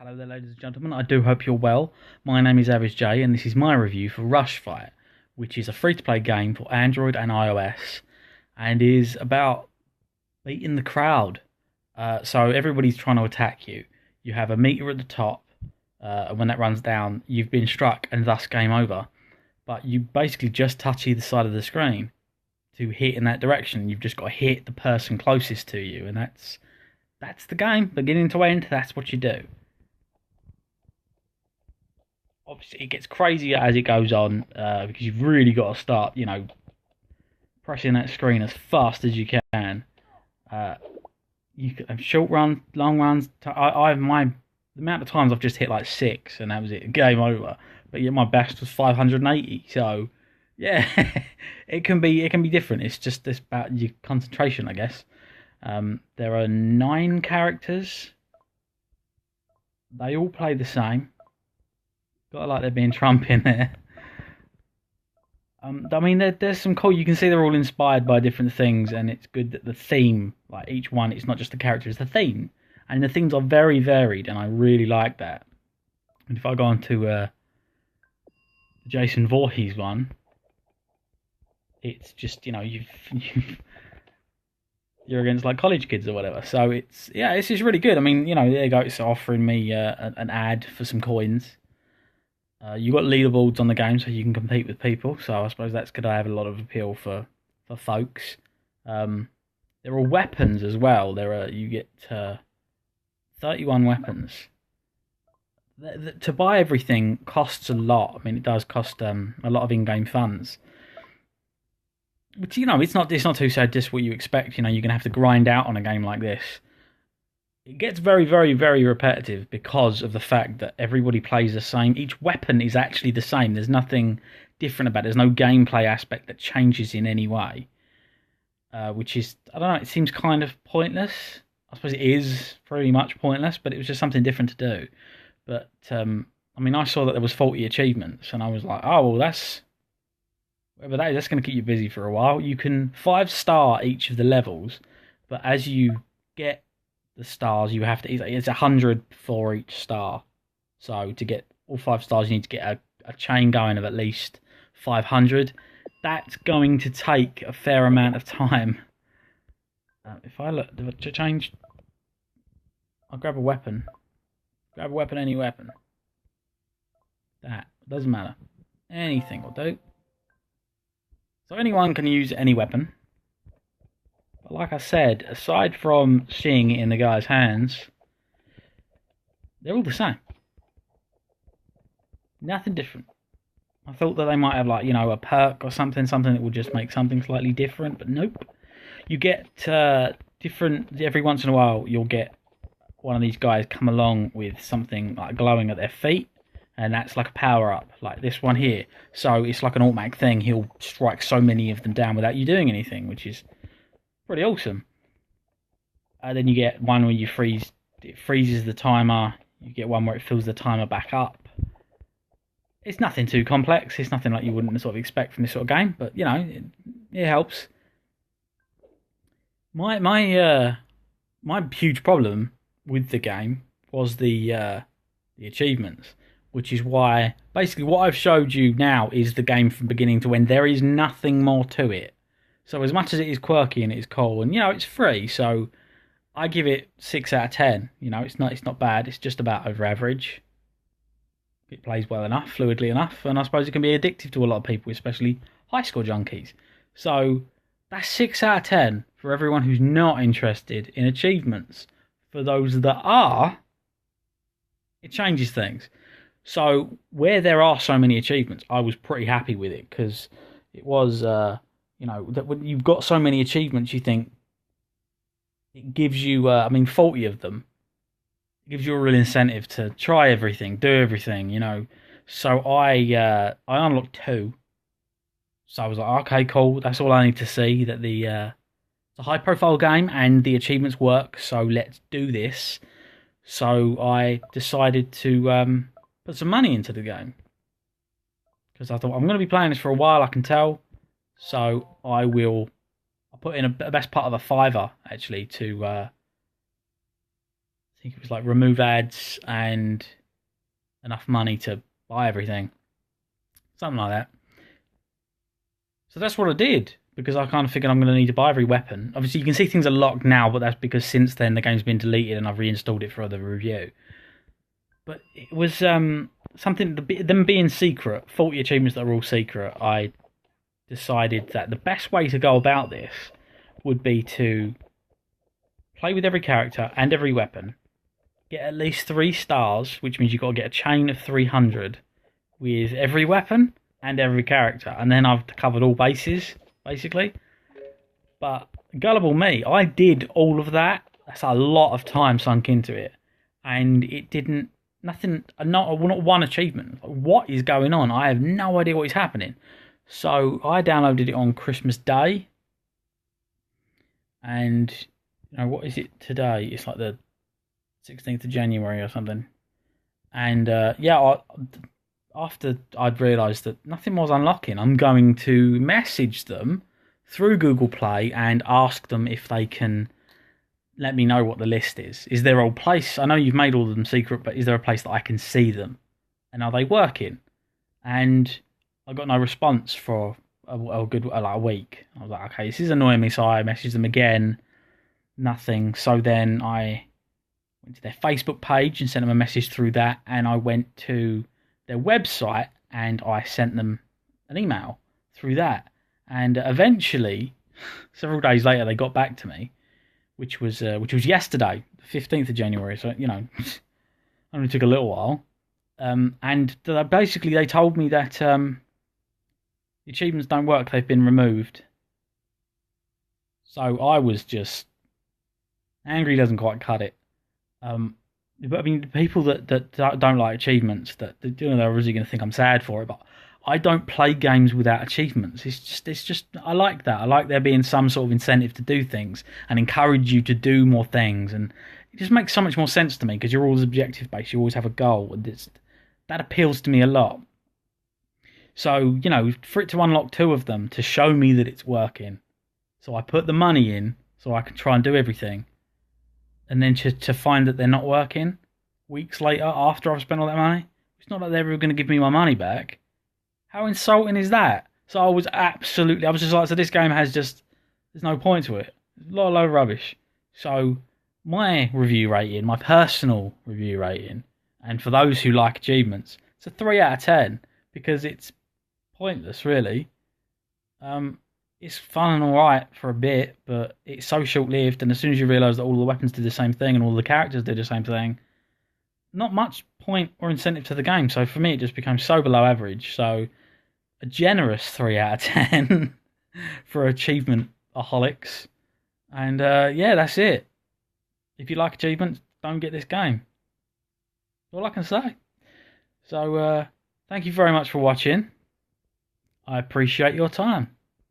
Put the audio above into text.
Hello there, ladies and gentlemen. I do hope you're well. My name is Average J, and this is my review for Rushfight, which is a free-to-play game for Android and iOS, and is about beating the crowd. So everybody's trying to attack you. You have a meter at the top, and when that runs down, you've been struck, and thus game over. But you basically just touch either side of the screen to hit in that direction. You've just got to hit the person closest to you, and that's the game, beginning to end. That's what you do. Obviously, it gets crazier as it goes on because you've really got to start, pressing that screen as fast as you can. You can have short runs, long runs. The amount of times I've just hit like 6, and that was it, game over. But yeah, my best was 580. So yeah, it can be different. It's just this about your concentration, I guess. There are 9 characters. They all play the same. Got like there being Trump in there. I mean, there's some cool. You can see they're all inspired by different things, and it's good that the theme, like each one, it's not just the character, it's the theme, and the themes are very varied, and I really like that. And if I go on to the Jason Voorhees one, it's just you're against like college kids or whatever. So it's just really good. I mean, there you go. It's offering me an ad for some coins. You've got leaderboards on the game, so you can compete with people. So I suppose that's going to have a lot of appeal for folks. There are weapons as well. You get 31 weapons. To buy everything costs a lot. I mean, it does cost a lot of in-game funds. Which it's not too sad. Just what you expect. You're going to have to grind out on a game like this. It gets very, very, very repetitive because of the fact that everybody plays the same. Each weapon is actually the same. There's nothing different about it. There's no gameplay aspect that changes in any way. Which is, I don't know, it seems kind of pointless. I suppose it is pretty much pointless, but it was just something different to do. But, I mean, I saw that there was 40 achievements, and I was like, oh, well, that's going to keep you busy for a while. You can 5-star each of the levels, but as you get the stars, you have to, it's 100 for each star. So to get all 5 stars, you need to get a chain going of at least 500. That's going to take a fair amount of time. If I look to change, I'll grab a weapon. Any weapon. That doesn't matter. Anything will do. So anyone can use any weapon. But like I said, aside from seeing it in the guy's hands, they're all the same. Nothing different. I thought that they might have a perk or something that would just make something slightly different, but nope. You get different, every once in a while you'll get one of these guys come along with something like glowing at their feet, and that's like a power-up, like this one here. So it's like an automatic thing. He'll strike so many of them down without you doing anything, which is pretty awesome. Then you get one where it freezes the timer. You get one where it fills the timer back up. It's nothing too complex. It's nothing like you wouldn't sort of expect from this sort of game, but it helps. My huge problem with the game was the achievements, which is why basically what I've showed you now is the game from beginning to end. There is nothing more to it. So as much as it is quirky and it is cool, and it's free, so I give it 6 out of 10. It's not bad. It's just about over average. It plays well enough, fluidly enough, and I suppose it can be addictive to a lot of people, especially high score junkies. So that's 6 out of 10 for everyone who's not interested in achievements. For those that are, it changes things. So where there are so many achievements, I was pretty happy with it because it was, that when you've got so many achievements, you think it gives you, 40 of them. It gives you a real incentive to try everything, do everything, So I unlocked 2. So I was like, okay, cool. That's all I need to see. That it's a high-profile game and the achievements work. So let's do this. So I decided to put some money into the game because I thought I'm going to be playing this for a while. I can tell. So I'll put in a best part of a £5 actually to think it was like remove ads and enough money to buy everything. Something like that. So that's what I did, because I kind of figured I'm going to need to buy every weapon. Obviously, you can see things are locked now, but that's because since then the game's been deleted and I've reinstalled it for the review. But it was something, them being secret, 40 achievements that are all secret, I decided that the best way to go about this would be to play with every character and every weapon, get at least 3 stars, which means you've got to get a chain of 300 with every weapon and every character, and then I've covered all bases, basically. But gullible me, I did all of that. That's a lot of time sunk into it, and it didn't, not one achievement. What is going on? I have no idea what is happening. So I downloaded it on Christmas Day, and what is it today? It's like the 16th of January or something. And after I'd realised that nothing was unlocking, I'm going to message them through Google Play and ask them if they can let me know what the list is. Is there a place? I know you've made all of them secret, but is there a place that I can see them? And are they working? And I got no response for a good a week. I was like, okay, this is annoying me, so I messaged them again. Nothing. So then I went to their Facebook page and sent them a message through that, and I went to their website and I sent them an email through that. And eventually, several days later, they got back to me, which was yesterday, the 15th of January. So only took a little while. And basically, they told me that the achievements don't work; they've been removed. So I was just angry. Doesn't quite cut it. But I mean, the people that don't like achievements, they're obviously going to think I'm sad for it. But I don't play games without achievements. It's just I like that. I like there being some sort of incentive to do things and encourage you to do more things, and it just makes so much more sense to me because you're always objective based. You always have a goal, and that appeals to me a lot. So for it to unlock 2 of them to show me that it's working, so I put the money in so I can try and do everything. And then to find that they're not working weeks later after I've spent all that money, it's not like they're ever going to give me my money back. How insulting is that? So I was just like, so this game there's no point to it. There's a lot of rubbish. So my personal review rating, and for those who like achievements, it's a 3 out of 10 because it's pointless, really. It's fun and alright for a bit, but it's so short-lived, and as soon as you realise that all the weapons do the same thing and all the characters do the same thing, not much point or incentive to the game. So for me, it just became so below average. So a generous 3 out of 10 for achievement-aholics. And that's it. If you like achievements, don't get this game. That's all I can say. So thank you very much for watching. I appreciate your time.